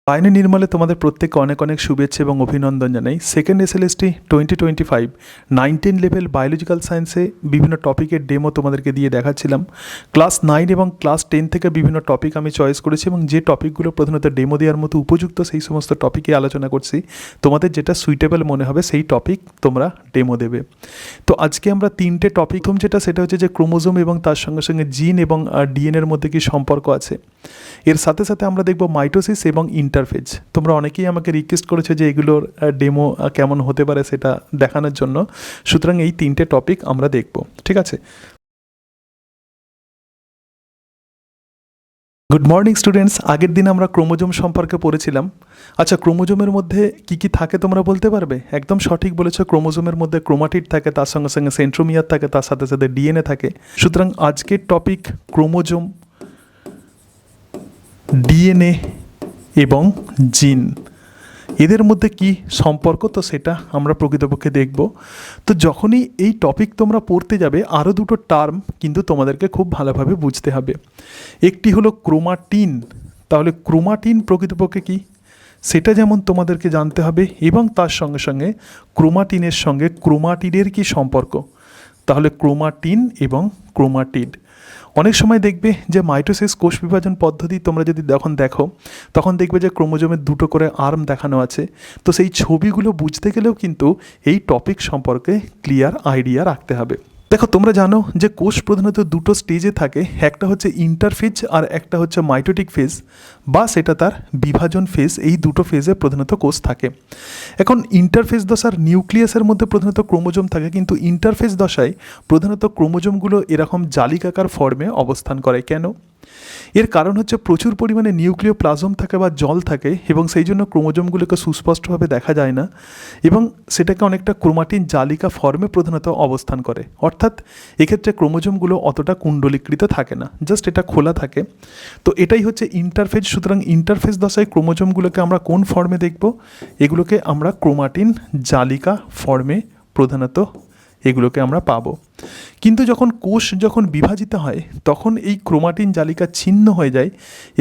আইনে নির্মলে তোমাদের প্রত্যেককে অনেক অনেক শুভেচ্ছা এবং অভিনন্দন জানাই। সেকেন্ড এসএলএসটি 2025 9-10 লেভেল বায়োলজিক্যাল সায়েন্সে বিভিন্ন টপিকের ডেমো তোমাদেরকে দিয়ে দেখাচ্ছিলাম। ক্লাস 9 এবং ক্লাস 10 থেকে বিভিন্ন টপিক আমি চয়েস করেছি এবং যে টপিকগুলো প্রধানত ডেমো দেওয়ার মতো উপযুক্ত সেই সমস্ত টপিকে আলোচনা করছি। তোমাদের যেটা সুইটেবল মনে হবে সেই টপিক তোমরা ডেমো দেবে। তো আজকে আমরা তিনটে টপিক সেটা হচ্ছে যে ক্রোমোজোম এবং তার সঙ্গে সঙ্গে জিন এবং ডিএনএর মধ্যে কি সম্পর্ক আছে। এর সাথে সাথে আমরা দেখব মাইটোসিস এবং ইন্টারফেজ। তোমরা অনেকেই আমাকে রিকোয়েস্ট করেছো যে এগুলোর ডেমো কেমন হতে পারে সেটা দেখানোর জন্য, সুতরাং এই তিনটে টপিক আমরা দেখব, ঠিক আছে। Good morning students. আগের দিন আমরা ক্রোমোজোম সম্পর্কে পড়েছিলাম। আচ্ছা, ক্রোমোজোমের মধ্যে কি কি থাকে তোমরা বলতে পারবে? একদম সঠিক বলেছো, ক্রোমোজোমের মধ্যে ক্রোমাটিড থাকে, তার সঙ্গে সঙ্গে সেন্ট্রোমিয়ার থাকে, তার সাথে সাথে ডিএনএ থাকে। সুতরাং আজকের টপিক ক্রোমোজোম, ডিএনএ এবং জিন, এদের মধ্যে কি সম্পর্ক, তো সেটা আমরা প্রকৃতপক্ষে দেখব। তো যখনই এই টপিক তোমরা পড়তে যাবে আরও দুটো টার্ম কিন্তু তোমাদেরকে খুব ভালোভাবে বুঝতে হবে। একটি হলো ক্রোমাটিন। তাহলে ক্রোমাটিন প্রকৃতপক্ষে কি সেটা যেমন তোমাদেরকে জানতে হবে, এবং তার সঙ্গে সঙ্গে ক্রোমাটিনের সঙ্গে ক্রোমাটিডের কি সম্পর্ক। তাহলে ক্রোমাটিন এবং ক্রোমাটিড। অনেক সময় দেখবে যে মাইটোসিস কোষ বিভাজন পদ্ধতি তোমরা যদি দেখো তখন দেখবে যে ক্রোমোজোমের দুটো করে আর্ম দেখানো আছে। তো সেই ছবিগুলো বুঝতে গেলেও কিন্তু এই টপিক সম্পর্কে ক্লিয়ার আইডিয়া রাখতে হবে। দেখো, তোমরা জানো যে কোষ প্রধানত দুটো স্টেজে থাকে, একটা হচ্ছে ইন্টারফেজ আর একটা হচ্ছে মাইটোটিক ফেজ, বা সেটা তার বিভাজন ফেজ। এই দুটো ফেজে প্রধানত কোষ থাকে। এখন ইন্টারফেজ দশার নিউক্লিয়াসের মধ্যে প্রধানত ক্রোমোজোম থাকে, কিন্তু ইন্টারফেজ দশায় প্রধানত ক্রোমোজোমগুলো এরকম জালিকাকার ফর্মে অবস্থান করে। কেন? এর কারণ হচ্ছে প্রচুর পরিমাণে নিউক্লিওপ্লাজম থাকে বা জল থাকে, এবং সেই জন্য ক্রোমোজোমগুলোকে সুস্পষ্টভাবে দেখা যায় না, এবং সেটাকে অনেকটা ক্রোমাটিন জালিকা ফর্মে প্রধানত অবস্থান করে। অর্থাৎ এক্ষেত্রে ক্রোমোজোমগুলো অতটা কুণ্ডলীকৃত থাকে না, জাস্ট এটা খোলা থাকে। তো এটাই হচ্ছে ইন্টারফেজ। সুতরাং ইন্টারফেজ দশায় ক্রোমোজোমগুলোকে আমরা কোন ফর্মে দেখব? এগুলোকে আমরা ক্রোমাটিন জালিকা ফর্মে প্রধানত এগুলোকে আমরা পাবো। কিন্তু কোষ যখন বিভাজিত হয় তখন এই ক্রোমাটিন জালিকা ছিন্ন হয়ে যায়,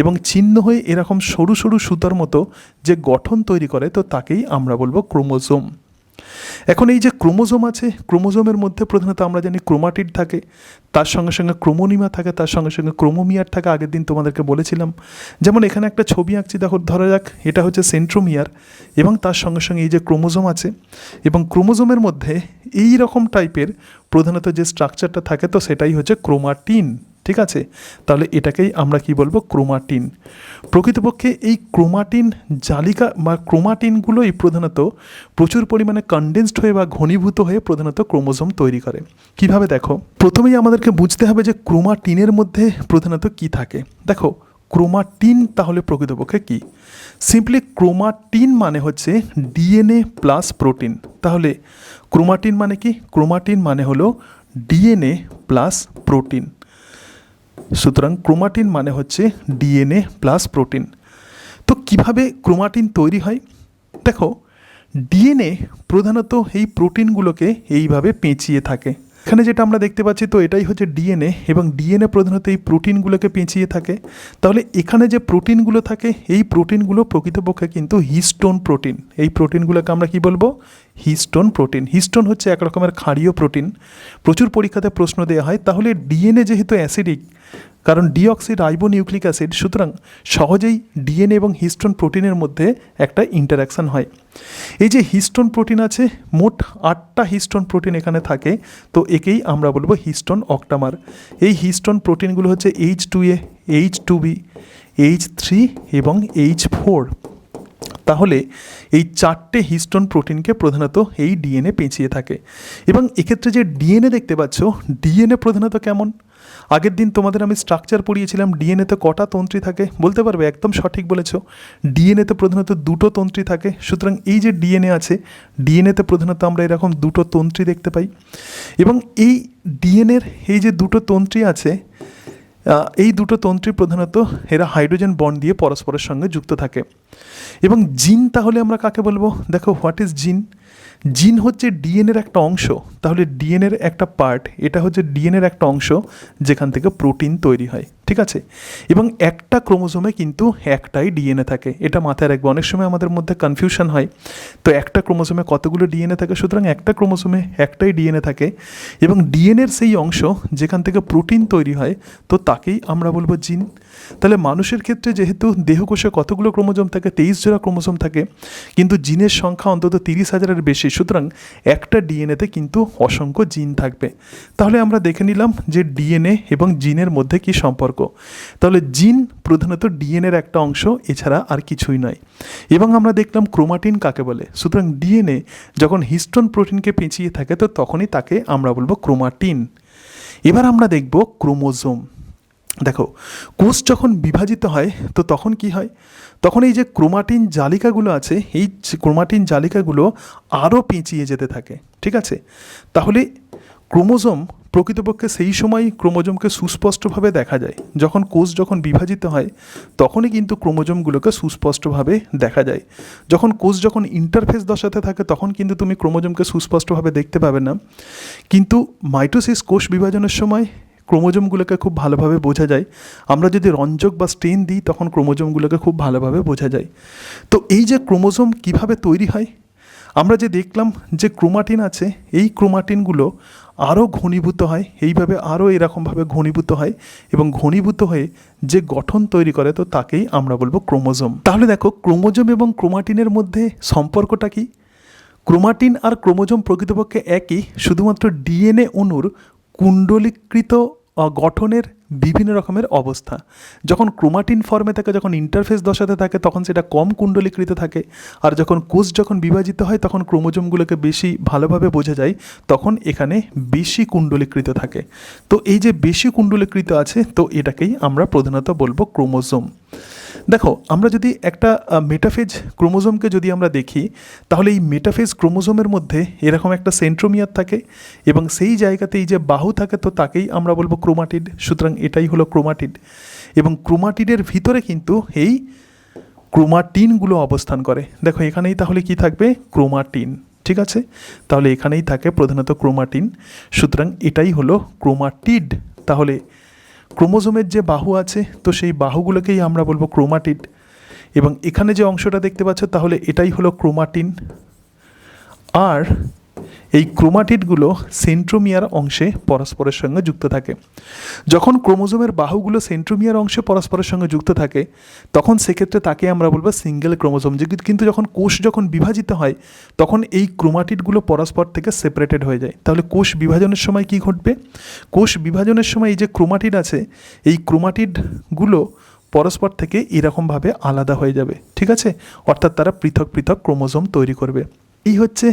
এবং ছিন্ন হয়ে এরকম সরু সরু সুতার মতো যে গঠন তৈরি করে, তো তাকেই আমরা বলবো ক্রোমোজোম। এখন এই যে ক্রোমোজোম আছে, ক্রোমোজোমের মধ্যে প্রধানত আমরা জানি ক্রোমাটিড থাকে, তার সঙ্গে সঙ্গে ক্রোমোনিমা থাকে, তার সঙ্গে সঙ্গে ক্রোমোমিয়ার থাকে। আগের দিন তোমাদেরকে বলেছিলাম। যেমন এখানে একটা ছবি আঁকছি, ধরা যাক এটা হচ্ছে সেন্ট্রোমিয়ার, এবং তার সঙ্গে সঙ্গে এই যে ক্রোমোজোম আছে, এবং ক্রোমোজোমের মধ্যে এই রকম টাইপের প্রধানত যে স্ট্রাকচারটা থাকে, তো সেটাই হচ্ছে ক্রোমাটিন, ঠিক আছে। তাহলে এটাকেই আমরা কি বলবো? ক্রোমাটিন। প্রকৃতপক্ষে এই ক্রোমাটিন জালিকা বা ক্রোমাটিনগুলোই প্রধানত প্রচুর পরিমাণে কনডেন্সড হয়ে বা ঘনীভূত হয়ে প্রধানত ক্রোমোজোম তৈরি করে। কিভাবে? দেখো, প্রথমেই আমাদেরকে বুঝতে হবে যে ক্রোমাটিনের মধ্যে প্রধানত কি থাকে। দেখো, ক্রোমাটিন তাহলে প্রকৃতপক্ষে কি? সিম্পলি ক্রোমাটিন মানে হচ্ছে ডিএনএ প্লাস প্রোটিন। তাহলে ক্রোমাটিন মানে কি? ক্রোমাটিন মানে হলো ডিএনএ প্লাস প্রোটিন। সুতরাং ক্রোমাটিন মানে হচ্ছে ডিএনএ প্লাস প্রোটিন। তো কিভাবে ক্রোমাটিন তৈরি হয়? দেখো, ডিএনএ প্রধানত এই প্রোটিনগুলোকে এইভাবে পেঁচিয়ে থাকে। এখানে যেটা আমরা দেখতে পাচ্ছি, তো এটাই হচ্ছে ডিএনএ, এবং ডিএনএ প্রধানত এই প্রোটিনগুলোকে পেঁচিয়ে থাকে। তাহলে এখানে যে প্রোটিনগুলো থাকে, এই প্রোটিনগুলো প্রকৃতপক্ষে কিন্তু হিস্টোন প্রোটিন। এই প্রোটিনগুলোকে আমরা কি বলবো? Histone protein. হিস্টোন হচ্ছে এক রকমের ক্ষারীয় প্রোটিন, প্রচুর পরীক্ষাতে প্রশ্ন দেওয়া হয়। তাহলে ডিএনএ যেহেতু অ্যাসিডিক, কারণ ডিঅক্সি রাইবোনিউক্লিক অ্যাসিড, সুতরাং সহজেই ডিএনএ এবং হিস্টোন প্রোটিনের মধ্যে একটা ইন্টারাকশান হয়। এই যে হিস্টোন প্রোটিন আছে, মোট 8টা হিস্টোন প্রোটিন এখানে থাকে, তো একেই আমরা বলবো হিস্টোন অক্টামার। এই হিস্টোন প্রোটিনগুলো হচ্ছে H2A, H2B, H3 এবং H4। তাহলে এই 4টে হিস্টোন প্রোটিনকে প্রধানত এই ডিএনএ পেঁচিয়ে থাকে। এবং এক্ষেত্রে যে ডিএনএ দেখতে পাচ্ছ, ডিএনএ প্রধানত কেমন? আগের দিন তোমাদের আমি স্ট্রাকচার পড়িয়েছিলাম। ডিএনএতে কটা তন্ত্রী থাকে বলতে পারবে? একদম সঠিক বলেছ, ডিএনএতে প্রধানত 2টো তন্ত্রী থাকে। সুতরাং এই যে ডিএনএ আছে, ডিএনএতে প্রধানত আমরা এরকম 2টো তন্ত্রী দেখতে পাই, এবং এই ডিএনএর এই যে 2টো তন্ত্রী আছে, এই 2টো তন্ত্রী প্রধানত এরা হাইড্রোজেন বন্ড দিয়ে পরস্পরের সঙ্গে যুক্ত থাকে। এবং জিন তাহলে আমরা কাকে বলবো? দেখো, হোয়াট ইজ জিন? জিন হচ্ছে ডিএনএর একটা অংশ, তাহলে ডিএনএর একটা পার্ট, এটা হচ্ছে ডিএনএর একটা অংশ যেখান থেকে প্রোটিন তৈরি হয়, ঠিক আছে। এবং একটা ক্রোমোজোমে কিন্তু একটাই ডিএনএ থাকে, এটা মাথায় রাখবে। অনেক সময় আমাদের মধ্যে কনফিউশন হয়, তো একটা ক্রোমোজোমে কতগুলো ডিএনএ থাকে, সুতরাং একটা ক্রোমোজোমে একটাই ডিএনএ থাকে এবং ডিএনএর সেই অংশ যেখান থেকে প্রোটিন তৈরি হয়, তো তাকেই আমরা বলবো জিন। তাহলে মানুষের ক্ষেত্রে যেহেতু দেহকোষে কতগুলো ক্রোমোজোম থাকে, 23 জোড়া ক্রোমোজোম থাকে, কিন্তু জিনের সংখ্যা অন্তত 30,000-এর বেশি, সুতরাং একটা ডিএনএতে কিন্তু অসংখ্য জিন থাকবে। তাহলে আমরা দেখে নিলাম যে ডিএনএ এবং জিনের মধ্যে কি সম্পর্ক। তাহলে জিন প্রধানত ডিএনএর একটা অংশ, এছাড়া আর কিছুই নয়। এবং আমরা দেখলাম ক্রোমাটিন কাকে বলে। সুতরাং ডিএনএ যখন হিস্টোন প্রোটিনকে পেঁচিয়ে থাকে, তো তখনই তাকে আমরা বলবো ক্রোমাটিন। এবার আমরা দেখব ক্রোমোজোম। দেখো, কোষ যখন বিভাজিত হয়, তো তখন কি হয়, তখন এই যে ক্রোমাটিন জালিকাগুলো আছে, এই ক্রোমাটিন জালিকাগুলো আরও পেঁচিয়ে যেতে থাকে, ঠিক আছে। তাহলে ক্রোমোজোম প্রকৃতপক্ষে সেই সময় ক্রোমোজোমকে সুস্পষ্টভাবে দেখা যায় যখন কোষ যখন বিভাজিত হয়, তখনই কিন্তু ক্রোমোজোমগুলোকে সুস্পষ্টভাবে দেখা যায়। যখন কোষ যখন ইন্টারফেস দশাতে থাকে, তখন কিন্তু তুমি ক্রোমোজোমকে সুস্পষ্টভাবে দেখতে পাবে না। কিন্তু মাইটোসিস কোষ বিভাজনের সময় ক্রোমোজোমগুলোকে খুব ভালোভাবে বোঝা যায়। আমরা যদি রঞ্জক বা স্টেন দিই, তখন ক্রোমোজোমগুলোকে খুব ভালোভাবে বোঝা যায়। তো এই যে ক্রোমোজোম কিভাবে তৈরি হয়, আমরা যে দেখলাম যে ক্রোমাটিন আছে, এই ক্রোমাটিনগুলো আরও ঘনীভূত হয়, এইভাবে আরও এরকমভাবে ঘনীভূত হয় এবং ঘনীভূত হয়ে যে গঠন তৈরি করে, তো তাকেই আমরা বলবো ক্রোমোজোম। তাহলে দেখো, ক্রোমোজোম এবং ক্রোমাটিনের মধ্যে সম্পর্কটা কি? ক্রোমাটিন আর ক্রোমোজোম প্রকৃতপক্ষে একই, শুধুমাত্র ডিএনএ অণুর কুণ্ডলীকৃত গঠনের বিভিন্ন রকমের অবস্থা। যখন ক্রোমাটিন ফর্মে থাকে, যখন ইন্টারফেস দশাতে থাকে, তখন সেটা কম কুণ্ডলীকৃত থাকে। আর যখন কোষ যখন বিভাজিত হয়, তখন ক্রোমোজোমগুলোকে বেশি ভালোভাবে বোঝা যায়, তখন এখানে বেশি কুণ্ডলীকৃত থাকে। তো এই যে বেশি কুণ্ডলীকৃত আছে, তো এটাকেই আমরা প্রধানত বলবো ক্রোমোজোম। দেখো, আমরা যদি একটা মেটাফেজ ক্রোমোজোমকে যদি আমরা দেখি, তাহলে এই মেটাফেজ ক্রোমোজোমের মধ্যে এরকম একটা সেন্ট্রোমিয়ার থাকে এবং সেই জায়গাতে এই যে বাহু থাকে, তো তাকেই আমরা বলবো ক্রোমাটিড। সুতরাং এটাই হলো ক্রোমাটিড। এবং ক্রোমাটিডের ভিতরে কিন্তু এই ক্রোমাটিনগুলো অবস্থান করে। দেখো, এখানেই তাহলে কি থাকবে? ক্রোমাটিন, ঠিক আছে। তাহলে এখানেই থাকে প্রধানত ক্রোমাটিন, সুতরাং এটাই হলো ক্রোমাটিড। তাহলে ক্রোমোজোমের যে বাহু আছে, তো সেই বাহুগুলোকেই আমরা বলবো ক্রোমাটিড। এবং এখানে যে অংশটা দেখতে পাচ্ছ, তাহলে এটাই হলো ক্রোমাটিন। আর এই ক্রোমাটিডগুলো সেন্ট্রোমিয়ার অংশে পরস্পরের সঙ্গে যুক্ত থাকে। যখন ক্রোমোজোমের বাহুগুলো সেন্ট্রোমিয়ার অংশে পরস্পরের সঙ্গে যুক্ত থাকে, তখন সেক্ষেত্রে তাকে আমরা বলবো সিঙ্গেল ক্রোমোজোম। কিন্তু যখন কোষ যখন বিভাজিত হয়, তখন এই ক্রোমাটিডগুলো পরস্পর থেকে সেপারেটেড হয়ে যায়। তাহলে কোষ বিভাজনের সময় কি ঘটবে? কোষ বিভাজনের সময় এই যে ক্রোমাটিড আছে, এই ক্রোমাটিডগুলো পরস্পর থেকে এরকমভাবে আলাদা হয়ে যাবে, ঠিক আছে। অর্থাৎ তারা পৃথক পৃথক ক্রোমোজোম তৈরি করবে। এই হচ্ছে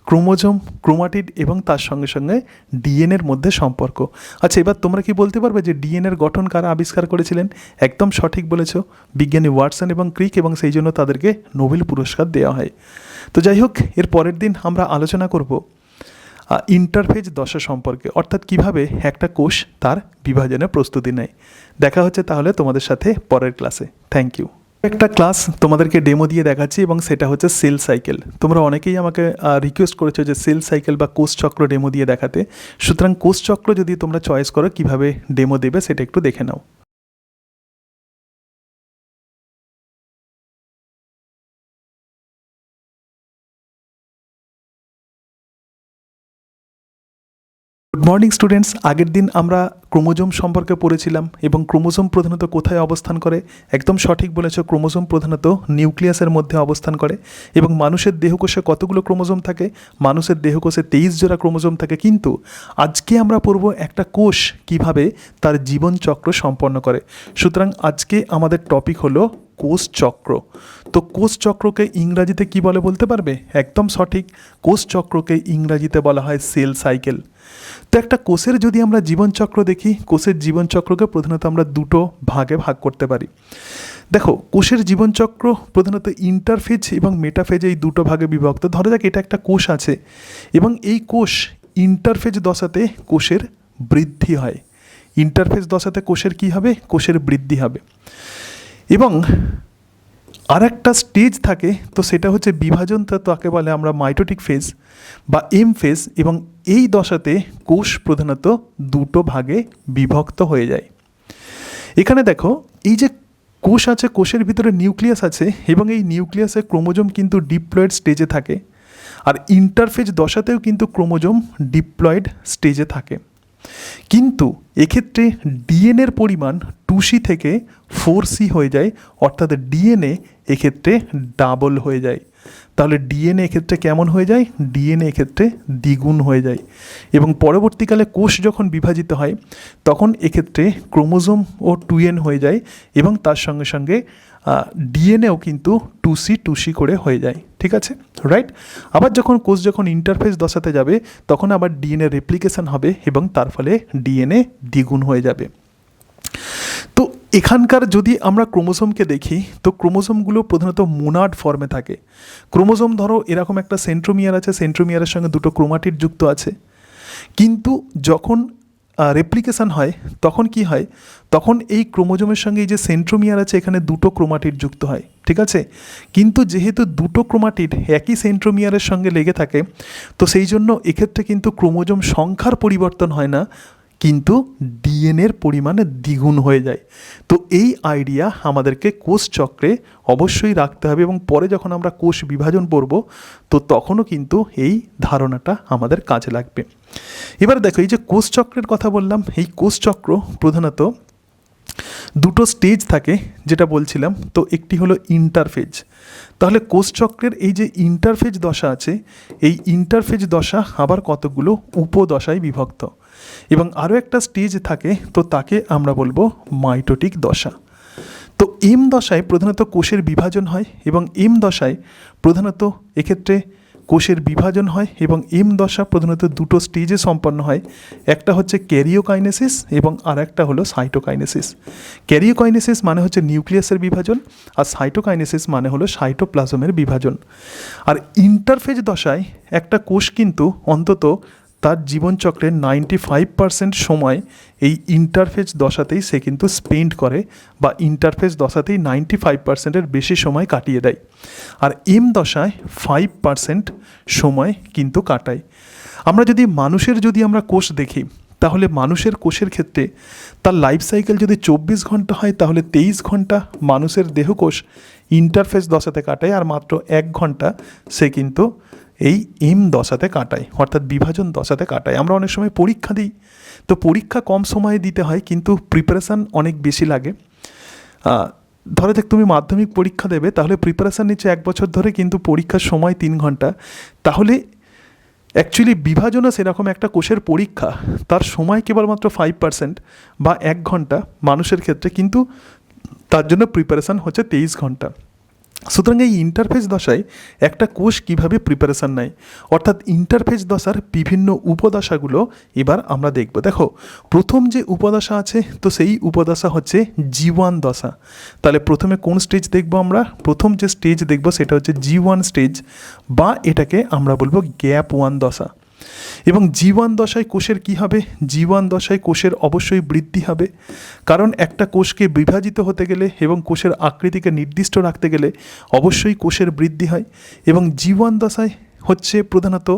ক্রোমোজোম, ক্রোমাটিড এবং তার সঙ্গে সঙ্গে ডিএনএর মধ্যে সম্পর্ক। আচ্ছা, এবার তোমরা কি বলতে পারবে যে ডিএনএর গঠন কারা আবিষ্কার করেছিলেন? একদম সঠিক বলেছ, বিজ্ঞানী ওয়াটসন এবং ক্রিক, এবং সেই জন্য তাদেরকে নোবেল পুরস্কার দেওয়া হয়। তো যাই হোক, এর পরের দিন আমরা আলোচনা করব ইন্টারফেজ দশা সম্পর্কে, অর্থাৎ কিভাবে একটা কোষ তার বিভাজনের প্রস্তুতি নেয়। দেখা হচ্ছে তাহলে তোমাদের সাথে পরের ক্লাসে। Thank you. একটা ক্লাস তোমাদেরকে ডেমো দিয়ে দেখাচ্ছি, এবং সেটা হচ্ছে সেল সাইকেল। তোমরা অনেকেই আমাকে রিকোয়েস্ট করেছো যে সেল সাইকেল বা কোষ চক্র ডেমো দিয়ে দেখাতে। সুতরাং কোষ চক্র যদি তোমরা চয়েস করো, কিভাবে ডেমো দেবে সেটা একটু দেখে নাও। Good morning students. আগের দিন আমরা ক্রোমোজোম সম্পর্কে পড়েছিলাম এবং ক্রোমোজোম প্রধানত কোথায় অবস্থান করে। একদম সঠিক বলেছ, ক্রোমোজোম প্রধানত নিউক্লিয়াসের মধ্যে অবস্থান করে। এবং মানুষের দেহকোষে কতগুলো ক্রোমোজোম থাকে? মানুষের দেহকোষে 23 জোড়া ক্রোমোজোম থাকে। কিন্তু আজকে আমরা পড়ব একটা কোষ কিভাবে তার জীবনচক্র সম্পন্ন করে। সুতরাং আজকে আমাদের টপিক হলো কোষ চক্র। তো কোষ চক্রকে ইংরাজিতে কি বলে বলতে পারবে? একদম সঠিক, কোষ চক্রকে ইংরাজিতে বলা হয় সেল সাইকেল। তো একটা কোষের যদি আমরা জীবনচক্র দেখি, কোষের জীবনচক্রকে প্রধানত আমরা দুটো ভাগে ভাগ করতে পারি। দেখো, কোষের জীবনচক্র প্রধানত ইন্টারফেজ এবং মেটাফেজ, এই দুটো ভাগে বিভক্ত। ধরা যাক এটা একটা কোষ আছে এবং এই কোষ ইন্টারফেজ দশাতে কোষের বৃদ্ধি হয়। ইন্টারফেজ দশাতে কোষের কি হবে? কোষের বৃদ্ধি হবে। এবং আর একটা স্টেজ থাকে, তো সেটা হচ্ছে বিভাজন, তো তাকে বলে আমরা মাইটোটিক ফেজ বা এম ফেজ। এবং এই দশাতে কোষ প্রধানত দুটো ভাগে বিভক্ত হয়ে যায়। এখানে দেখো, এই যে কোষ আছে, কোষের ভিতরে নিউক্লিয়াস আছে, এবং এই নিউক্লিয়াসে ক্রোমোজোম কিন্তু ডিপ্লয়েড স্টেজে থাকে। আর ইন্টারফেজ দশাতেও কিন্তু ক্রোমোজোম ডিপ্লয়েড স্টেজে থাকে। কিন্তু এক্ষেত্রে ডিএনএর পরিমাণ 2C থেকে 4C হয়ে যায়, অর্থাৎ ডিএনএ এক্ষেত্রে ডাবল হয়ে যায়। তাহলে ডিএনএ এক্ষেত্রে কেমন হয়ে যায়? ডিএনএ এক্ষেত্রে দ্বিগুণ হয়ে যায়। এবং পরবর্তীকালে কোষ যখন বিভাজিত হয় তখন এক্ষেত্রে ক্রোমোজোম ও 2N হয়ে যায়, এবং তার সঙ্গে সঙ্গে ডিএনএও কিন্তু 2C করে হয়ে যায়। ঠিক আছে, রাইট? আবার কোষ যখন ইন্টারফেজ দশাতে যাবে তখন আবার ডিএনএ রেপ্লিকেশন হবে, এবং তার ফলে ডিএনএ দ্বিগুণ হয়ে যাবে। তো এখানকার যদি আমরা ক্রোমোজোমকে দেখি, তো ক্রোমোজোমগুলো প্রধানত মোনাড ফর্মে থাকে। ক্রোমোজোম ধরো এরকম একটা সেন্ট্রোমিয়ার আছে, সেন্ট্রোমিয়ারের সঙ্গে দুটো ক্রোমাটিড যুক্ত আছে। কিন্তু যখন রেপ্লিকেশন হয় তখন কি হয়? তখন এই ক্রোমোজোমের সঙ্গে এই যে সেন্ট্রোমিয়ার আছে এখানে দুটো ক্রোমাটিড যুক্ত হয়। ঠিক আছে, কিন্তু যেহেতু দুটো ক্রোমাটিড একই সেন্ট্রোমিয়ারের সঙ্গে লেগে থাকে, তো সেই জন্য এক্ষেত্রে কিন্তু ক্রোমোজোম সংখ্যার পরিবর্তন হয় না, কিন্তু ডিএনএর পরিমাণে দ্বিগুণ হয়ে যায়। তো এই আইডিয়া আমাদেরকে কোষ চক্রে অবশ্যই রাখতে হবে, এবং পরে যখন আমরা কোষ বিভাজন পড়ব তো তখনও কিন্তু এই ধারণাটা আমাদের কাজে লাগবে। এবার দেখো, এই যে কোষ চক্রের কথা বললাম, এই কোষ চক্র প্রধানত দুটো স্টেজ থাকে যেটা বলছিলাম। তো একটি হলো ইন্টারফেজ। তাহলে কোষ চক্রের এই যে ইন্টারফেজ দশা আছে, এই ইন্টারফেজ দশা আবার কতগুলো উপদশায় বিভক্ত। এবং আরও একটা স্টেজ থাকে, তো তাকে আমরা বলবো মাইটোটিক দশা। তো এম দশায় প্রধানত কোষের বিভাজন হয়, এবং এম দশায় প্রধানত এক্ষেত্রে কোষের বিভাজন হয়, এবং এম দশা প্রধানত দুটো স্টেজে সম্পন্ন হয়। একটা হচ্ছে ক্যারিওকাইনেসিস এবং আর একটা হলো সাইটোকাইনেসিস। ক্যারিওকাইনেসিস মানে হচ্ছে নিউক্লিয়াসের বিভাজন, আর সাইটোকাইনেসিস মানে হলো সাইটোপ্লাজমের বিভাজন। আর ইন্টারফেজ দশায় একটা কোষ কিন্তু অন্তত তার জীবনচক্রের 95% সময় এই ইন্টারফেজ দশাতেই সে কিন্তু স্পেন্ড করে, বা ইন্টারফেজ দশাতেই 95%-এর বেশি সময় কাটিয়ে দেয়। আর এম দশায় 5% সময় কিন্তু কাটায়। আমরা যদি আমরা কোষ দেখি, তাহলে মানুষের কোষের ক্ষেত্রে তার লাইফ সাইকেল যদি 24 ঘন্টা হয়, তাহলে 23 ঘন্টা মানুষের দেহকোষ ইন্টারফেজ দশাতে কাটায়, আর মাত্র 1 ঘন্টা সে কিন্তু এই এম দশাতে কাটায়, অর্থাৎ বিভাজন দশাতে কাটায়। আমরা অনেক সময় পরীক্ষা দিই, তো পরীক্ষা কম সময়ে দিতে হয় কিন্তু প্রিপারেশান অনেক বেশি লাগে। ধরো দেখ, তুমি মাধ্যমিক পরীক্ষা দেবে, তাহলে প্রিপারেশান নিচ্ছে 1 বছর ধরে, কিন্তু পরীক্ষার সময় 3 ঘন্টা। তাহলে অ্যাকচুয়ালি বিভাজনও সেরকম একটা কোষের পরীক্ষা, তার সময় কেবলমাত্র 5% বা 1 ঘন্টা মানুষের ক্ষেত্রে, কিন্তু তার জন্য প্রিপারেশান হচ্ছে 23 ঘন্টা। সুতরাং এই ইন্টারফেজ দশায় একটা কোষ কীভাবে প্রিপারেশান নেয়, অর্থাৎ ইন্টারফেজ দশার বিভিন্ন উপদশাগুলো এবার আমরা দেখব। দেখো, প্রথম যে উপদশা আছে, তো সেই উপদশা হচ্ছে G1 দশা। তাহলে প্রথমে কোন স্টেজ দেখব আমরা? প্রথম যে স্টেজ দেখব সেটা হচ্ছে G1 স্টেজ, বা এটাকে আমরা বলবো গ্যাপ 1 দশা। এবং G1 দশায় কোষের কী হবে? G1 দশায় কোষের অবশ্যই বৃদ্ধি হবে, কারণ একটা কোষকে বিভাজিত হতে গেলে এবং কোষের আকৃতিকে নির্দিষ্ট রাখতে গেলে অবশ্যই কোষের বৃদ্ধি হয়। এবং G1 দশায় হচ্ছে প্রধানত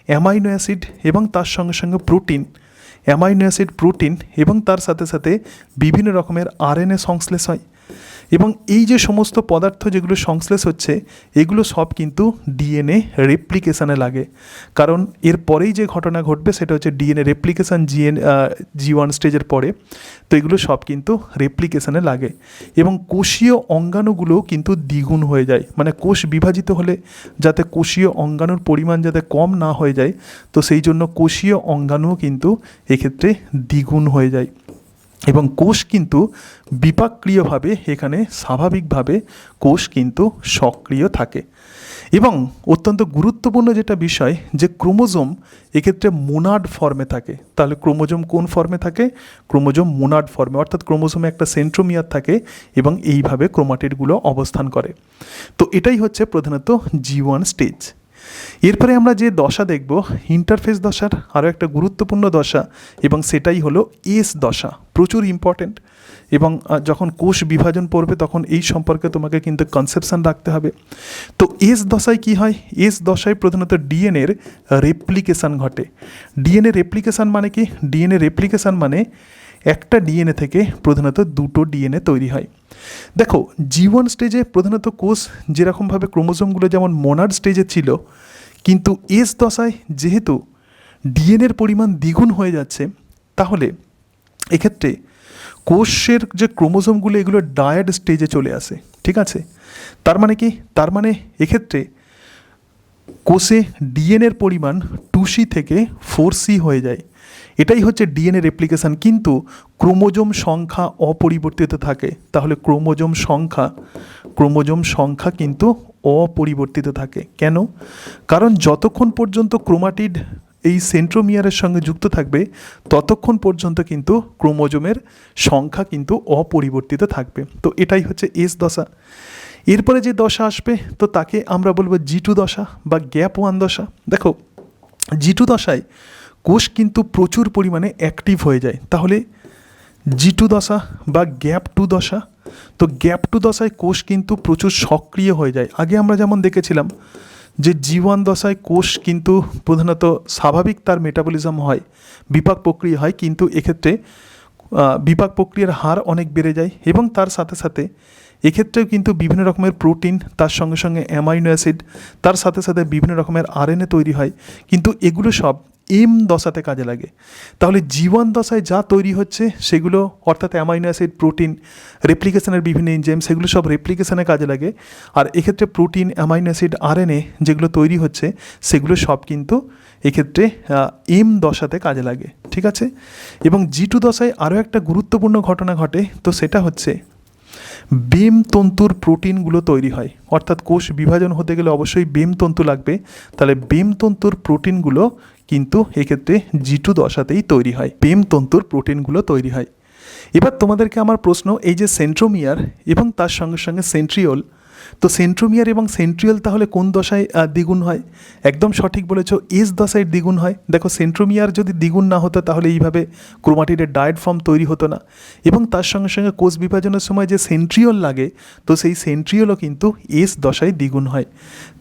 অ্যামাইনো অ্যাসিড এবং তার সঙ্গে সঙ্গে প্রোটিন, অ্যামাইনো অ্যাসিড, প্রোটিন এবং তার সাথে সাথে বিভিন্ন রকমের আরএনএ সংশ্লেষ হয়। এবং এই যে সমস্ত পদার্থ যেগুলো সংশ্লেষ হচ্ছে, এগুলো সব কিন্তু ডিএনএ রেপ্লিকেশানে লাগে, কারণ এর পরেই যে ঘটনা ঘটবে সেটা হচ্ছে ডিএনএ রেপ্লিকেশান G1 স্টেজের পরে। তো এগুলো সব কিন্তু রেপ্লিকেশানে লাগে, এবং কোষীয় অঙ্গাণুগুলোও কিন্তু দ্বিগুণ হয়ে যায়। মানে কোষ বিভাজিত হলে যাতে কোষীয় অঙ্গাণুর পরিমাণ যাতে কম না হয়ে যায়, তো সেই জন্য কোষীয় অঙ্গাণুও কিন্তু এক্ষেত্রে দ্বিগুণ হয়ে যায়। এবং কোষ কিন্তু বিপাক্রিয়ভাবে, এখানে স্বাভাবিকভাবে কোষ কিন্তু সক্রিয় থাকে। এবং অত্যন্ত গুরুত্বপূর্ণ যেটা বিষয়, যে ক্রোমোজোম এক্ষেত্রে মোনাড ফর্মে থাকে। তাহলে ক্রোমোজোম কোন ফর্মে থাকে? ক্রোমোজোম মোনাড ফর্মে, অর্থাৎ ক্রোমোজোমে একটা সেন্ট্রোমিয়ার থাকে এবং এইভাবে ক্রোমাটিডগুলো অবস্থান করে। তো এটাই হচ্ছে প্রধানত G1 স্টেজ। এরপরে আমরা যে দশা দেখব ইন্টারফেস দশার আরও একটা গুরুত্বপূর্ণ দশা, এবং সেটাই হলো এস দশা, প্রচুর ইম্পর্ট্যান্ট। এবং যখন কোষ বিভাজন পড়বে তখন এই সম্পর্কে তোমাকে কিন্তু কনসেপশন রাখতে হবে। তো এস দশায় কি হয়? এস দশায় প্রধানত ডিএনএর রেপ্লিকেশান ঘটে। ডিএনএ রেপ্লিকেশান মানে কি? ডিএনএ রেপ্লিকেশান মানে একটা ডিএনএ থেকে প্রধানত দুটো ডিএনএ তৈরি হয়। দেখো, জীবন স্টেজে প্রধানত কোষ যেরকমভাবে ক্রোমোজোমগুলো যেমন মোনাড স্টেজে ছিল, কিন্তু এস দশায় যেহেতু ডিএনএর পরিমাণ দ্বিগুণ হয়ে যাচ্ছে, তাহলে এক্ষেত্রে কোষের যে ক্রোমোজোমগুলো এগুলো ডায়াড স্টেজে চলে আসে। ঠিক আছে, তার মানে কি? তার মানে এক্ষেত্রে কোষে ডিএনএর পরিমাণ 2C থেকে 4C হয়ে যায়। এটাই হচ্ছে ডিএনএ রেপ্লিকেশান, কিন্তু ক্রোমোজোম সংখ্যা অপরিবর্তিত থাকে। তাহলে ক্রোমোজোম সংখ্যা কিন্তু অপরিবর্তিত থাকে। কেন? কারণ যতক্ষণ পর্যন্ত ক্রোমাটিড এই সেন্ট্রোমিয়ারের সঙ্গে যুক্ত থাকবে ততক্ষণ পর্যন্ত কিন্তু ক্রোমোজোমের সংখ্যা কিন্তু অপরিবর্তিত থাকবে। তো এটাই হচ্ছে এস দশা। এরপরে যে দশা আসবে তো তাকে আমরা বলবো G2 দশা বা গ্যাপ 1 দশা। দেখো, G2 দশায় কোষ কিন্তু প্রচুর পরিমাণে অ্যাক্টিভ হয়ে যায়। তাহলে G2 দশা বা গ্যাপ 2 দশা। তো গ্যাপ 2 দশায় কোষ কিন্তু প্রচুর সক্রিয় হয়ে যায়। আগে আমরা যেমন দেখেছিলাম যে G1 দশায় কোষ কিন্তু প্রধানত স্বাভাবিক তার মেটাবলিজম হয়, বিপাক প্রক্রিয়া হয়, কিন্তু এক্ষেত্রে বিপাক প্রক্রিয়ার হার অনেক বেড়ে যায়, এবং তার সাথে সাথে এক্ষেত্রেও কিন্তু বিভিন্ন রকমের প্রোটিন, তার সঙ্গে সঙ্গে অ্যামাইনো অ্যাসিড, তার সাথে সাথে বিভিন্ন রকমের আরএনএ তৈরি হয়, কিন্তু এগুলো সব এম দশাতে কাজে লাগে। তাহলে G1 দশায় যা তৈরি হচ্ছে সেগুলো, অর্থাৎ অ্যামাইনো অ্যাসিড, প্রোটিন, রেপ্লিকেশনের বিভিন্ন এনজাইম, সেগুলো সব রেপ্লিকেশনে কাজে লাগে। আর এক্ষেত্রে প্রোটিন, অ্যামাইনো অ্যাসিড, আরএনএ যেগুলো তৈরি হচ্ছে সেগুলো সব কিন্তু এক্ষেত্রে এম দশাতে কাজে লাগে। ঠিক আছে, এবং G2 দশায় আরও একটা গুরুত্বপূর্ণ ঘটনা ঘটে, তো সেটা হচ্ছে বেম তন্তুর প্রোটিনগুলো তৈরি হয়। অর্থাৎ কোষ বিভাজন হতে গেলে অবশ্যই বেম তন্তু লাগবে, তাহলে বেম তন্তুর প্রোটিনগুলো কিন্তু এক্ষেত্রে G2 দশাতেই তৈরি হয়, বেম তন্তুর প্রোটিনগুলো তৈরি হয়। এবার তোমাদেরকে আমার প্রশ্ন, এই যে সেন্ট্রোমিয়ার এবং তার সঙ্গে সঙ্গে সেন্ট্রিওল, তো সেন্ট্রোমিয়ার এবং সেন্ট্রিওল তাহলে কোন দশায় দ্বিগুণ হয়? একদম সঠিক বলেছ, এস দশায় দ্বিগুণ হয়। দেখো, সেন্ট্রোমিয়ার যদি দ্বিগুণ না হতো তাহলে এইভাবে ক্রোমাটিডের ডায়েট ফর্ম তৈরি হতো না, এবং তার সঙ্গে সঙ্গে কোষ বিভাজনের সময় যে সেন্ট্রিওল লাগে, তো সেই সেন্ট্রিওলও কিন্তু এস দশায় দ্বিগুণ হয়।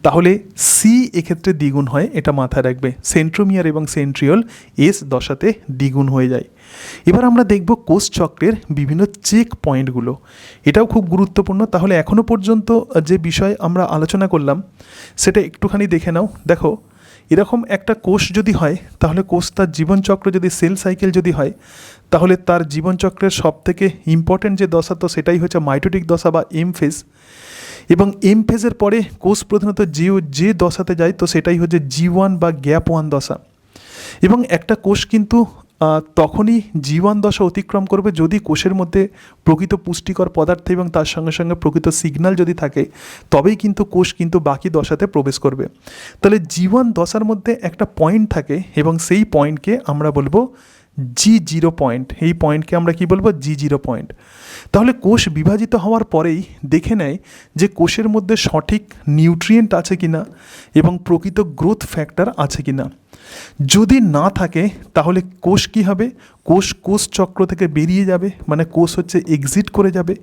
তাহলে সি এক্ষেত্রে দ্বিগুণ হয়, এটা মাথায় রাখবে। সেন্ট্রোমিয়ার এবং সেন্ট্রিওল এস দশাতে দ্বিগুণ হয়ে যায়। এবার আমরা দেখব কোষ চক্রের বিভিন্ন চেক পয়েন্টগুলো, এটাও খুব গুরুত্বপূর্ণ। তাহলে এখনও পর্যন্ত যে বিষয় আমরা আলোচনা করলাম সেটা একটুখানি দেখে নাও। দেখো, এরকম একটা কোষ যদি হয়, তাহলে কোষ তার জীবনচক্র যদি সেল সাইকেল যদি হয়, তাহলে তার জীবনচক্রের সবথেকে ইম্পর্ট্যান্ট যে দশা, তো সেটাই হচ্ছে মাইটোটিক দশা বা এম ফেজ। এবং এম ফেজের পরে কোষ প্রধানত যে দশাতে যায়, তো সেটাই হচ্ছে G1 বা গ্যাপ 1 দশা। এবং একটা কোষ কিন্তু তখনই G1 দশা অতিক্রম করবে যদি কোষের মধ্যে প্রকৃত পুষ্টিকর পদার্থ এবং তার সঙ্গে সঙ্গে প্রকৃত সিগন্যাল যদি থাকে, তবেই কিন্তু কোষ কিন্তু বাকি দশাতে প্রবেশ করবে। তাহলে G1 দশার মধ্যে একটা পয়েন্ট থাকে, এবং সেই পয়েন্টকে আমরা বলবো G0 পয়েন্ট। এই পয়েন্টকে আমরা কি বলবো? G0 point. তাহলে কোষ বিভাজিত হওয়ার পরেই দেখে নেয় যে কোষের মধ্যে সঠিক নিউট্রিয়েন্ট আছে কিনা এবং প্রকৃত গ্রোথ ফ্যাক্টর আছে কিনা। যদি না থাকে তাহলে কোষ কী হবে? কোষ চক্র থেকে বেরিয়ে যাবে, মানে কোষ হচ্ছে এক্সিট করে যাবে।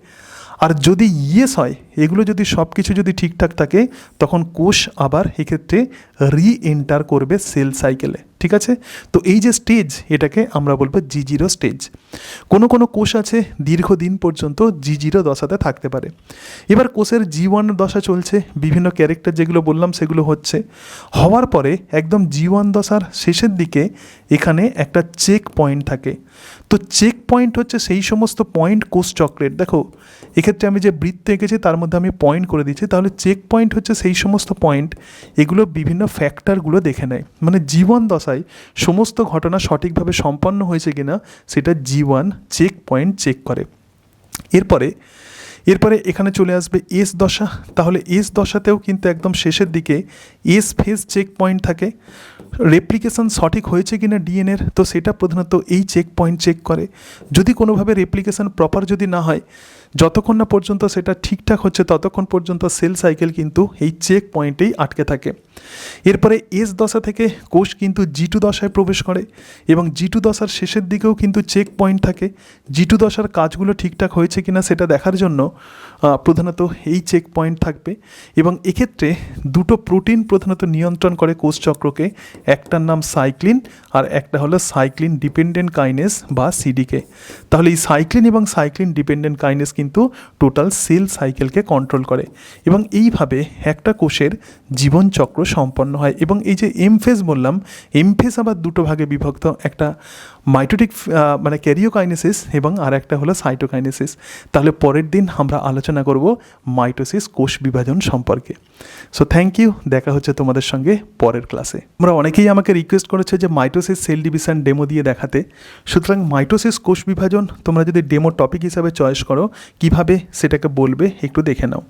আর যদি ইয়েস হয়, এগুলো যদি সব কিছু যদি ঠিকঠাক থাকে, তখন কোষ আবার এক্ষেত্রে রি-এন্টার করবে সেল সাইকেলে। ঠিক আছে, তো এই যে স্টেজ, এটাকে আমরা বলবো G0 স্টেজ। কোনো কোনো কোষ আছে দীর্ঘদিন পর্যন্ত G0 দশাতে থাকতে পারে। এবার কোষের G1 দশা চলছে, বিভিন্ন ক্যারেক্টার যেগুলো বললাম সেগুলো হচ্ছে, হওয়ার পরে একদম G1 দশার শেষের দিকে এখানে একটা চেক পয়েন্ট থাকে। তো চেক পয়েন্ট হচ্ছে সেই সমস্ত পয়েন্ট কোষ চক্রের, দেখো এক্ষেত্রে আমি যে বৃত্ত এঁকেছি তার মধ্যে আমি পয়েন্ট করে দিচ্ছি। তাহলে চেক পয়েন্ট হচ্ছে সেই সমস্ত পয়েন্ট, এগুলো বিভিন্ন ফ্যাক্টরগুলো দেখে নেয়, মানে G1 দশায় সমস্ত ঘটনা সঠিকভাবে সম্পন্ন হয়েছে কিনা সেটা G1 চেক পয়েন্ট চেক করে। এরপরে এখানে চলে আসবে এস দশা। তাহলে এস দশাতেও কিন্তু একদম শেষের দিকে এস ফেজ চেক পয়েন্ট থাকে। রেপ্লিকেশন সঠিক হয়েছে কিনা ডিএনএর, তো সেটা প্রধানত এই চেক পয়েন্ট চেক করে। যদি কোনোভাবে রেপ্লিকেশন প্রপার যদি না হয়, যতক্ষণ না পর্যন্ত সেটা ঠিকঠাক হচ্ছে ততক্ষণ পর্যন্ত সেল সাইকেল কিন্তু এই চেক পয়েন্টেই আটকে থাকে। এরপরে এস দশা থেকে কোষ কিন্তু জি2 দশায় প্রবেশ করে এবং জি2 দশার শেষের দিকেও কিন্তু চেক পয়েন্ট থাকে। জি2 দশার কাজগুলো ঠিকঠাক হয়েছে কিনা সেটা দেখার জন্য প্রধানত এই চেক পয়েন্ট থাকবে এবং এক্ষেত্রে দুটো প্রোটিন প্রধানত নিয়ন্ত্রণ করে কোষ চক্রকে, একটার নাম সাইক্লিন আর একটা হলো সাইক্লিন ডিপেন্ডেন্ট কাইনেস বা সিডিকে। তাহলে এই সাইক্লিন এবং সাইক্লিন ডিপেন্ডেন্ট কাইনেস কিন্তু টোটাল সেল সাইকেলকে কন্ট্রোল করে এবং এইভাবে একটা কোষের জীবনচক্র সম্পন্ন হয়। এবং এই যে এম ফেজ বললাম, এম ফেজ আবার দুটো ভাগে বিভক্ত, একটা মাইটোটিক মানে ক্যারিওকাইনেসিস এবং আর একটা হলো সাইটোকাইনেসিস। তাহলে পরের দিন আমরা আলোচনা করব মাইটোসিস কোষ বিভাজন সম্পর্কে। সো থ্যাংক ইউ, দেখা হচ্ছে তোমাদের সঙ্গে পরের ক্লাসে। তোমরা অনেকেই আমাকে রিকোয়েস্ট করেছো যে মাইটোসিস সেল ডিভিশন ডেমো দিয়ে দেখাতে, সুতরাং মাইটোসিস কোষ বিভাজন তোমরা যদি ডেমো টপিক হিসাবে চয়েস করো, কিভাবে সেটাকে বলবে একটু দেখে নাও।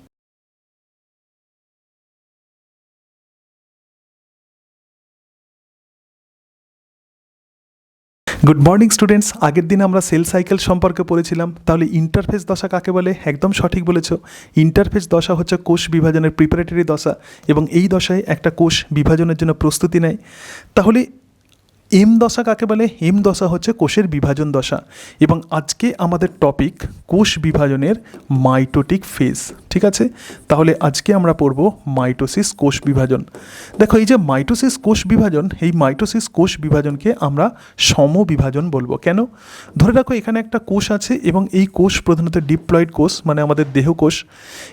গুড মর্নিং স্টুডেন্টস, আগের দিন আমরা সেল সাইকেল সম্পর্কে পড়েছিলাম। তাহলে ইন্টারফেস দশা কাকে বলে? একদম সঠিক বলেছ, ইন্টারফেস দশা হচ্ছে কোষ বিভাজনের প্রিপারেটরি দশা এবং এই দশায় একটা কোষ বিভাজনের জন্য প্রস্তুতি নেয়। তাহলে এম দশা কাকে বলে? এম দশা হচ্ছে কোষের বিভাজন দশা এবং আজকে আমাদের টপিক কোষ বিভাজনের মাইটোটিক ফেজ। ঠিক আছে, তাহলে আজকে আমরা পড়ব মাইটোসিস কোষ বিভাজন। দেখো, এই যে মাইটোসিস কোষ বিভাজন, এই মাইটোসিস কোষ বিভাজনকে আমরা সমবিভাজন বলবো। কেন? ধরে রাখো এখানে একটা কোষ আছে এবং এই কোষ প্রধানত ডিপ্লয়েড কোষ, মানে আমাদের দেহকোষ,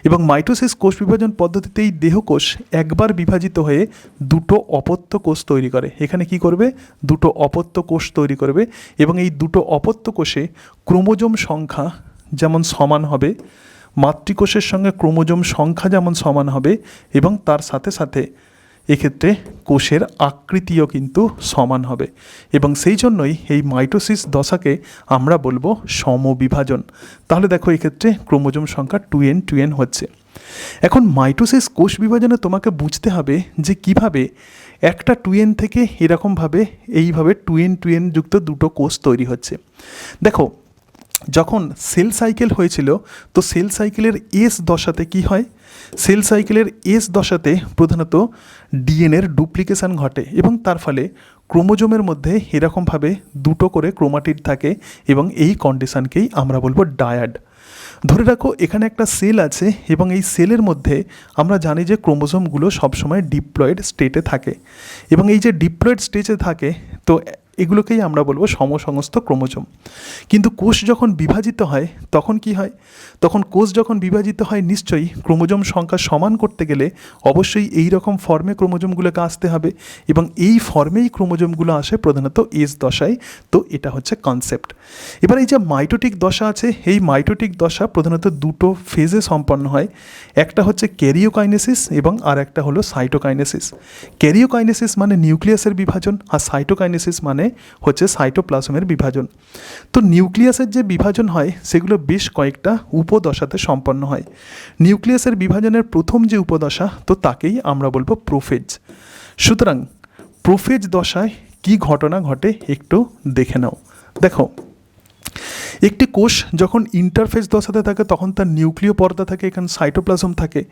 এবং মাইটোসিস কোষ বিভাজন পদ্ধতিতে এই দেহকোষ একবার বিভাজিত হয়ে দুটো অপত্য কোষ তৈরি করে। এখানে কি করবে? দুটো অপত্য কোষ তৈরি করবে এবং এই দুটো অপত্য কোষে ক্রোমোজোম সংখ্যা যেমন সমান হবে, মাতৃকোষের সঙ্গে ক্রোমোজোম সংখ্যা যেমন সমান হবে এবং তার সাথে সাথে এক্ষেত্রে কোষের আকৃতিও কিন্তু সমান হবে এবং সেই জন্যই এই মাইটোসিস দশাকে আমরা বলবো সমবিভাজন। তাহলে দেখো এক্ষেত্রে ক্রোমোজোম সংখ্যা 2n হচ্ছে। এখন মাইটোসিস কোষ বিভাজনে তোমাকে বুঝতে হবে যে কিভাবে একটা 2n থেকে এরকমভাবে এইভাবে 2n যুক্ত দুটো কোষ তৈরি হচ্ছে। দেখো, যখন সেল সাইকেল হয়েছিল তো সেল সাইকেলের এস দশাতে কি হয়? সেল সাইকেলের এস দশাতে প্রধানত ডিএনএর ডুপ্লিকেশান ঘটে এবং তার ফলে ক্রোমোজোমের মধ্যে এরকমভাবে দুটো করে ক্রোমাটিড থাকে এবং এই কন্ডিশনকেই আমরা বলবো ডায়াড। ধরে রাখো এখানে একটা সেল আছে এবং এই সেলের মধ্যে আমরা জানি যে ক্রোমোজোমগুলো সবসময় ডিপ্লয়েড স্টেটে থাকে এবং এই যে ডিপ্লয়েড স্টেজে থাকে তো এগুলোকেই আমরা বলবো সমসমস্ত ক্রোমোজোম। কিন্তু কোষ যখন বিভাজিত হয় তখন কি হয়? তখন কোষ যখন বিভাজিত হয় নিশ্চয়ই ক্রোমোজোম সংখ্যা সমান করতে গেলে অবশ্যই এই রকম ফর্মে ক্রোমোজোমগুলোকে আসতে হবে এবং এই ফর্মেই ক্রোমোজোমগুলো আসে প্রধানত এস দশায়। তো এটা হচ্ছে কনসেপ্ট। এবার এই যে মাইটোটিক দশা আছে, এই মাইটোটিক দশা প্রধানত দুটো ফেজে সম্পন্ন হয়। একটা হচ্ছে ক্যারিওকাইনেসিস এবং আর একটা হলো সাইটোকাইনেসিস। ক্যারিওকাইনেসিস মানে নিউক্লিয়াসের বিভাজন আর সাইটোকাইনেসিস মানে হচ্ছে সাইটোপ্লাজমের বিভাজন। তো নিউক্লিয়াসের যে বিভাজন হয় সেগুলো বেশ কয়েকটা উপদশাতে সম্পন্ন হয়। নিউক্লিয়াসের বিভাজনের প্রথম যে উপদশা তো তাকেই আমরা বলবো প্রোফেজ। সুতরাং প্রোফেজ দশায় কি ঘটনা ঘটে একটু দেখে নাও। দেখো, একটি কোষ যখন ইন্টারফেজ দশাতে থাকে তখন তার নিউক্লিয় পর্দা থাকে, এখানে সাইটোপ্লাজম থাকে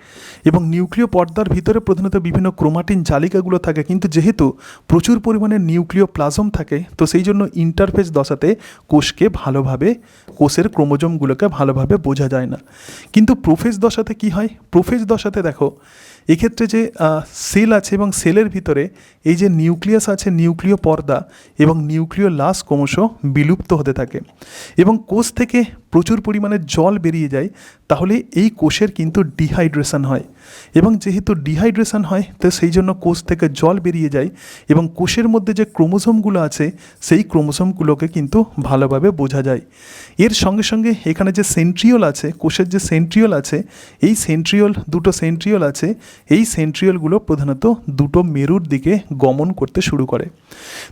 এবং নিউক্লিয় পর্দার ভিতরে প্রধানত বিভিন্ন ক্রোমাটিন জালিকাগুলো থাকে। কিন্তু যেহেতু প্রচুর পরিমাণে নিউক্লিয় প্লাজম থাকে তো সেই জন্য ইন্টারফেজ দশাতে কোষকে ভালোভাবে, কোষের ক্রোমোজোমগুলোকে ভালোভাবে বোঝা যায় না। কিন্তু প্রোফেজ দশাতে কি হয়? প্রোফেজ দশাতে দেখো এক্ষেত্রে যে সেল আছে এবং সেলের ভিতরে এই যে নিউক্লিয়াস আছে, নিউক্লিয় পর্দা এবং নিউক্লিয় লাশ ক্রমশ বিলুপ্ত হতে থাকে এবং কোষ থেকে প্রচুর পরিমাণে জল বেরিয়ে যায়। তাহলে এই কোষের কিন্তু ডিহাইড্রেশন হয় এবং যেহেতু ডিহাইড্রেশন হয় তো সেই জন্য কোষ থেকে জল বেরিয়ে যায় এবং কোষের মধ্যে যে ক্রোমোজোমগুলো আছে সেই ক্রোমোজোমগুলোকে কিন্তু ভালোভাবে বোঝা যায়। এর সঙ্গে সঙ্গে এখানে যে সেন্ট্রিওল আছে, কোষের যে সেন্ট্রিওল আছে, এই সেন্ট্রিওল, দুটো সেন্ট্রিওল আছে, এই সেন্ট্রিওলগুলো প্রধানত দুটো মেরুর দিকে গমন করতে শুরু করে।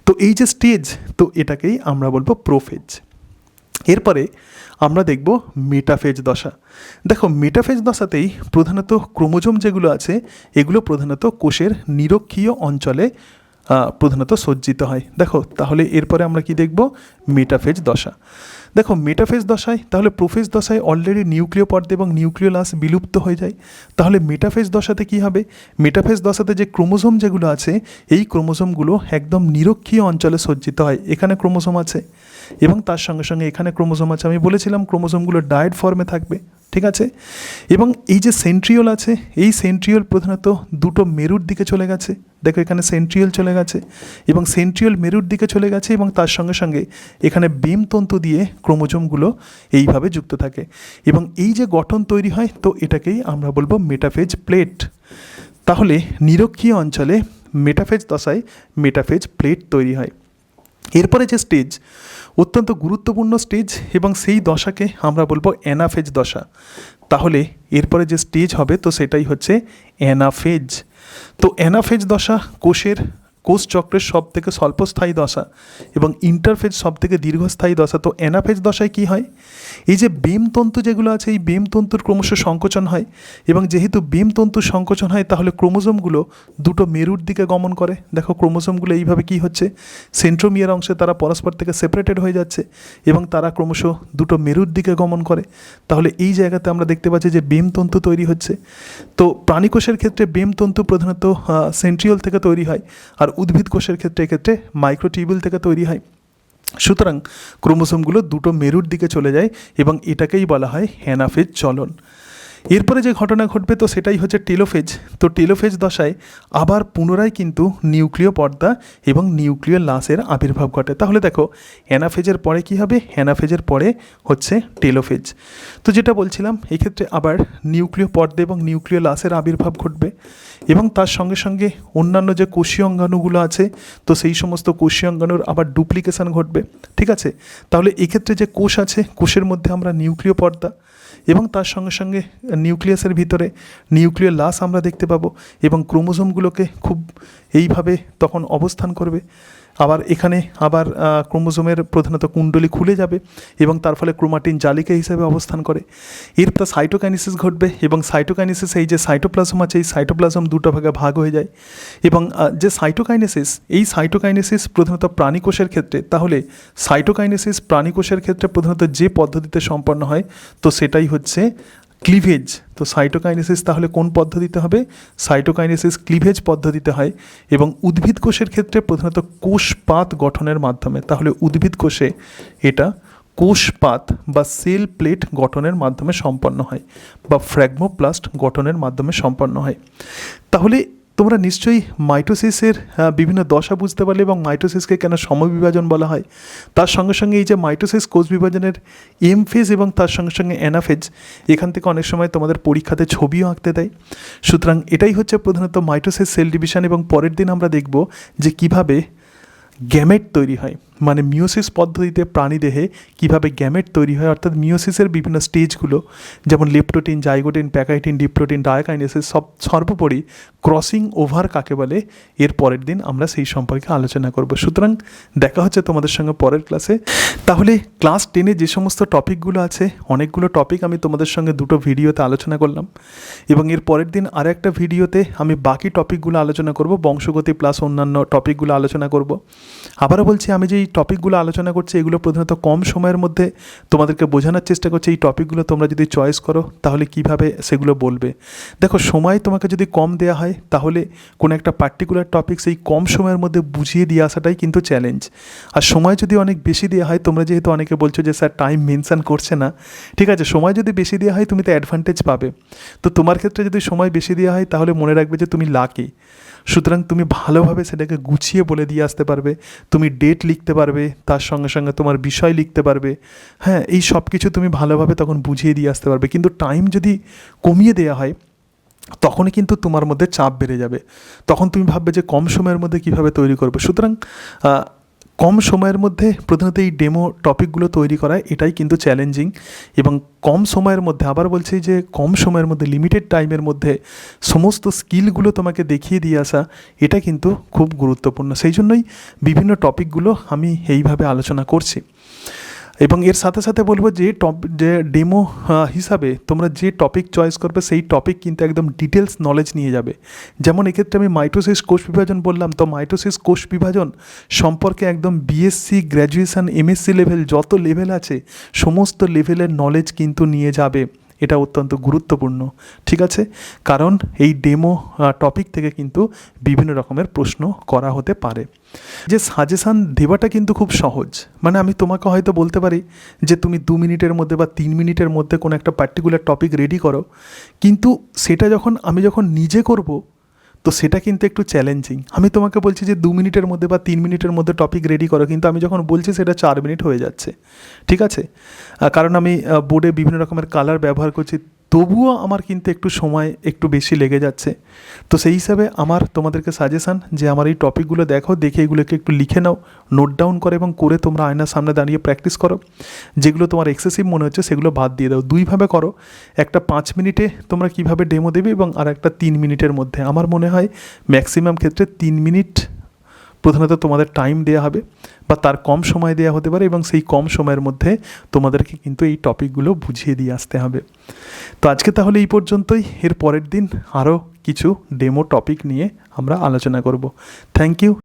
তো এই যে স্টেজ তো এটাকেই আমরা বলবো প্রোফেজ। এরপরে আমরা দেখব মেটাফেজ দশা। দেখো, মেটাফেজ দশাতেই প্রধানত ক্রোমোজোম যেগুলো আছে এগুলো প্রধানত কোষের নিরক্ষীয় অঞ্চলে প্রধানত সজ্জিত হয়। দেখো তাহলে এরপরে আমরা কি দেখব, মেটাফেজ দশা। দেখো মেটাফেজ দশায়, তাহলে প্রোফেজ দশায় অলরেডি নিউক্লিয় পর্দা এবং নিউক্লিওলাস বিলুপ্ত হয়ে যায়। তাহলে মেটাফেজ দশাতে কি হবে, মেটাফেজ দশাতে যে ক্রোমোজোম যেগুলো আছে এই ক্রোমোজোমগুলো একদম নিরক্ষীয় অঞ্চলে সজ্জিত হয়। এখানে ক্রোমোজোম আছে এবং তার সঙ্গে সঙ্গে এখানে ক্রোমোজোম আছে। আমি বলেছিলাম ক্রোমোজোমগুলো ডায়েট ফর্মে থাকবে, ঠিক আছে। এবং এই যে সেন্ট্রিওল আছে, এই সেন্ট্রিওল প্রধানত দুটো মেরুর দিকে চলে গেছে। দেখো এখানে সেন্ট্রিওল চলে গেছে এবং সেন্ট্রিওল মেরুর দিকে চলে গেছে এবং তার সঙ্গে সঙ্গে এখানে বেম তন্তু দিয়ে ক্রোমোজোমগুলো এইভাবে যুক্ত থাকে এবং এই যে গঠন তৈরি হয়, তো এটাকেই আমরা বলবো মেটাফেজ প্লেট। তাহলে নিরক্ষীয় অঞ্চলে মেটাফেজ দশায় মেটাফেজ প্লেট তৈরি হয়। এরপরে যে স্টেজ, অত্যন্ত গুরুত্বপূর্ণ স্টেজ এবং সেই দশাকে আমরা বলবো অ্যানাফেজ দশা। তাহলে এরপরে যে স্টেজ হবে তো সেটাই হচ্ছে অ্যানাফেজ। তো অ্যানাফেজ দশা কোষ চক্রের সব থেকে স্বল্পস্থায়ী দশা এবং ইন্টারফেজ সব থেকে দীর্ঘস্থায়ী দশা। তো অ্যানাফেজ দশায় কি হয়, এই যে বেম তন্তু যেগুলো আছে এই বেম তন্তুর ক্রমশ সংকোচন হয় এবং যেহেতু বেম তন্তুর সংকোচন হয় তাহলে ক্রোমোজোমগুলো দুটো মেরুর দিকে গমন করে। দেখো ক্রোমোজোমগুলো এইভাবে কি হচ্ছে, সেন্ট্রোমিয়ার অংশে তারা পরস্পর থেকে সেপারেটেড হয়ে যাচ্ছে এবং তারা ক্রমশ দুটো মেরুর দিকে গমন করে। তাহলে এই জায়গাতে আমরা দেখতে পাচ্ছি যে বেম তন্তু তৈরি হচ্ছে। তো প্রাণীকোষের ক্ষেত্রে বেম তন্তু প্রধানত সেন্ট্রিওল থেকে তৈরি হয় আর উদ্ভিদ কোষের ক্ষেত্রে এক্ষেত্রে মাইক্রোটিউবিউল থেকে তৈরি হয়। সুতরাং ক্রোমোসোমগুলো দুটো মেরুর দিকে চলে যায় এবং এটাকেই বলা হয় অ্যানাফেজ চলন। এরপরে যে ঘটনা ঘটবে তো সেটাই হচ্ছে টেলোফেজ। তো টেলোফেজ দশায় আবার পুনরায় কিন্তু নিউক্লিয় পর্দা এবং নিউক্লিয় লাসের আবির্ভাব ঘটে। তাহলে দেখো অ্যানাফেজের পরে কি হবে, অ্যানাফেজের পরে হচ্ছে টেলোফেজ। তো যেটা বলছিলাম এক্ষেত্রে আবার নিউক্লিয় পর্দা এবং নিউক্লিয় লাসের আবির্ভাব ঘটবে এবং তার সঙ্গে সঙ্গে অন্যান্য যে কোষীয় অঙ্গাণুগুলো আছে তো সেই সমস্ত কোষীয় অঙ্গাণুর আবার ডুপ্লিকেশন ঘটবে, ঠিক আছে। তাহলে এক্ষেত্রে যে কোষ আছে কোষের মধ্যে আমরা নিউক্লিয় পর্দা এবং তার সঙ্গে সঙ্গে নিউক্লিয়াসের ভিতরে নিউক্লিয় লাস আমরা দেখতে পাবো এবং ক্রোমোজোমগুলোকে খুব এইভাবে তখন অবস্থান করবে। আবার এখানে আবার ক্রোমোজোমের প্রধানত কুণ্ডলী খুলে যাবে এবং তার ফলে ক্রোমাটিন জালিকা হিসেবে অবস্থান করে। এরপর সাইটোকাইনেসিস ঘটবে এবং সাইটোকাইনেসিস, এই যে সাইটোপ্লাজম আছে এই সাইটোপ্লাজম দুটো ভাগে ভাগ হয়ে যায় এবং যে সাইটোকাইনেসিস, এই সাইটোকাইনেসিস প্রধানত প্রাণীকোষের ক্ষেত্রে, তাহলে সাইটোকাইনেসিস প্রাণীকোষের ক্ষেত্রে প্রধানত যে পদ্ধতিতে সম্পন্ন হয় তো সেটাই হচ্ছে ক্লিভেজ। তো সাইটোকাইনেসিস তাহলে কোন পদ্ধতিতে হবে, সাইটোকাইনেসিস ক্লিভেজ পদ্ধতিতে হয় এবং উদ্ভিদ কোষের ক্ষেত্রে প্রধানত কোষপাত গঠনের মাধ্যমে। তাহলে উদ্ভিদ কোষে এটা কোষপাত বা সেল প্লেট গঠনের মাধ্যমে সম্পন্ন হয় বা ফ্র্যাগমোপ্লাস্ট গঠনের মাধ্যমে সম্পন্ন হয়। তাহলে তোমরা নিশ্চয়ই মাইটোসিসের বিভিন্ন দশা বুঝতে পারলে এবং মাইটোসিসকে কেন সমবিভাজন বলা হয়। তার সঙ্গে সঙ্গে এই যে মাইটোসিস কোষ বিভাজনের এম ফেজ এবং তার সঙ্গে সঙ্গে অ্যানাফেজ, এখান থেকে অনেক সময় তোমাদের পরীক্ষাতে ছবিও আঁকতে দেয়। সুতরাং এটাই হচ্ছে প্রধানত মাইটোসিস সেল ডিভিশন এবং পরের দিন আমরা দেখব যে কিভাবে গ্যামেট তৈরি হয়, মানে মিওসিস পদ্ধতিতে প্রাণীদেহে কীভাবে গ্যামেট তৈরি হয়, অর্থাৎ মিওসিসের বিভিন্ন স্টেজগুলো যেমন leptotene, zygotene, pachytene, diplotene, diakinesis, সর্বোপরি ক্রসিং ওভার কাকে বলে, এর পরের দিন আমরা সেই সম্পর্কে আলোচনা করব। সুতরাং দেখা হচ্ছে তোমাদের সঙ্গে পরের ক্লাসে। তাহলে ক্লাস 10-এ যে সমস্ত টপিকগুলো আছে, অনেকগুলো টপিক আমি তোমাদের সঙ্গে দুটো ভিডিওতে আলোচনা করলাম এবং এর পরের দিন আর একটা ভিডিওতে আমি বাকি টপিকগুলো আলোচনা করব, বংশগতি প্লাস অন্যান্য টপিকগুলো আলোচনা করব। আবারও বলছি, আমি যে এই টপিকগুলো আলোচনা করছি এগুলো প্রধানত কম সময়ের মধ্যে তোমাদেরকে বোঝানোর চেষ্টা করছি। এই টপিকগুলো তোমরা যদি চয়েস করো তাহলে কিভাবে সেগুলো বলবে। দেখো সময় তোমাকে যদি কম দেওয়া হয় তাহলে কোনো একটা পার্টিকুলার টপিক সেই কম সময়ের মধ্যে বুঝিয়ে দিয়ে আসাটাই কিন্তু চ্যালেঞ্জ। আর সময় যদি অনেক বেশি দেওয়া হয়, তোমরা যেহেতু অনেকে বলছো যে স্যার টাইম মেনশন করছে না, ঠিক আছে, সময় যদি বেশি দেওয়া হয় তুমি তো অ্যাডভান্টেজ পাবে। তো তোমার ক্ষেত্রে যদি সময় বেশি দেওয়া হয় তাহলে মনে রাখবে যে তুমি লাকি। সুতরাং তুমি ভালোভাবে সেটাকে গুছিয়ে বলে দিয়ে আসতে পারবে, তুমি ডেট লিখতে পারবে, তার সঙ্গে সঙ্গে তোমার বিষয় লিখতে পারবে, হ্যাঁ, এই সব কিছু তুমি ভালোভাবে তখন বুঝিয়ে দিয়ে আসতে পারবে। কিন্তু টাইম যদি কমিয়ে দেওয়া হয় তখনই কিন্তু তোমার মধ্যে চাপ বেড়ে যাবে, তখন তুমি ভাববে যে কম সময়ের মধ্যে কীভাবে তৈরি করবে। সুতরাং কম সময়ের মধ্যে প্রধানত এই ডেমো টপিকগুলো তৈরি করা এটাই কিন্তু চ্যালেঞ্জিং এবং কম সময়ের মধ্যে, আবার বলছি যে কম সময়ের মধ্যে লিমিটেড টাইমের মধ্যে সমস্ত স্কিলগুলো তোমাকে দেখিয়ে দিয়ে আসা এটা কিন্তু খুব গুরুত্বপূর্ণ। সেই জন্যই বিভিন্ন টপিকগুলো আমি এইভাবে আলোচনা করছি। এবং এর সাথে সাথে বলবো যে ডেমো হিসাবে তোমরা যে টপিক চয়েস করবে সেই টপিক কিন্তু একদম ডিটেলস নলেজ নিয়ে যাবে। যেমন এক্ষেত্রে আমি মাইটোসিস কোষ বিভাজন বললাম, তো মাইটোসিস কোষ বিভাজন সম্পর্কে একদম বিএসসি, গ্র্যাজুয়েশন, এমএসসি লেভেল যত লেভেল আছে সমস্ত লেভেলের নলেজ কিন্তু নিয়ে যাবে। এটা অত্যন্ত গুরুত্বপূর্ণ, ঠিক আছে? কারণ এই ডেমো টপিক থেকে কিন্তু বিভিন্ন রকমের প্রশ্ন করা হতে পারে। যে সাজেশান দেওয়াটা কিন্তু খুব সহজ, মানে আমি তোমাকে হয়তো বলতে পারি যে তুমি 2 মিনিটের মধ্যে বা 3 মিনিটের মধ্যে কোনো একটা পার্টিকুলার টপিক রেডি করো, কিন্তু সেটা আমি যখন নিজে করব তো সেটা কিন্তু একটু চ্যালেঞ্জিং। আমি তোমাকে বলছি যে 2 মিনিটের মধ্যে বা 3 মিনিটের মধ্যে টপিক রেডি করো, কিন্তু আমি যখন বলছি সেটা 4 মিনিট হয়ে যাচ্ছে, ঠিক আছে? কারণ আমি বোর্ডে বিভিন্ন রকমের কালার ব্যবহার করছি, তবুও আমার কিন্তু একটু সময় একটু বেশি লেগে যাচ্ছে। তো সেই হিসাবে আমার তোমাদেরকে সাজেশান যে আমার এই টপিকগুলো দেখো, দেখে এগুলোকে একটু লিখে নাও, নোট ডাউন করো এবং করে তোমরা আয়নার সামনে দাঁড়িয়ে প্র্যাকটিস করো। যেগুলো তোমার এক্সেসিভ মনে হচ্ছে সেগুলো বাদ দিয়ে দাও। দুইভাবে করো, একটা 5 মিনিটে তোমরা কিভাবে ডেমো দেবে এবং আর একটা 3 মিনিটের মধ্যে। আমার মনে হয় ম্যাক্সিমাম ক্ষেত্রে 3 মিনিট প্রধানত তোমাদের টাইম দেওয়া হবে বা তার কম সময় দেওয়া হতে পারে, এবং সেই কম সময়ের মধ্যে তোমাদেরকে কিন্তু এই টপিকগুলো বুঝিয়ে দিয়ে আসতে হবে। তো আজকে তাহলে এই পর্যন্তই। এর পরের দিন আরও কিছু ডেমো টপিক নিয়ে আমরা আলোচনা করব। Thank you.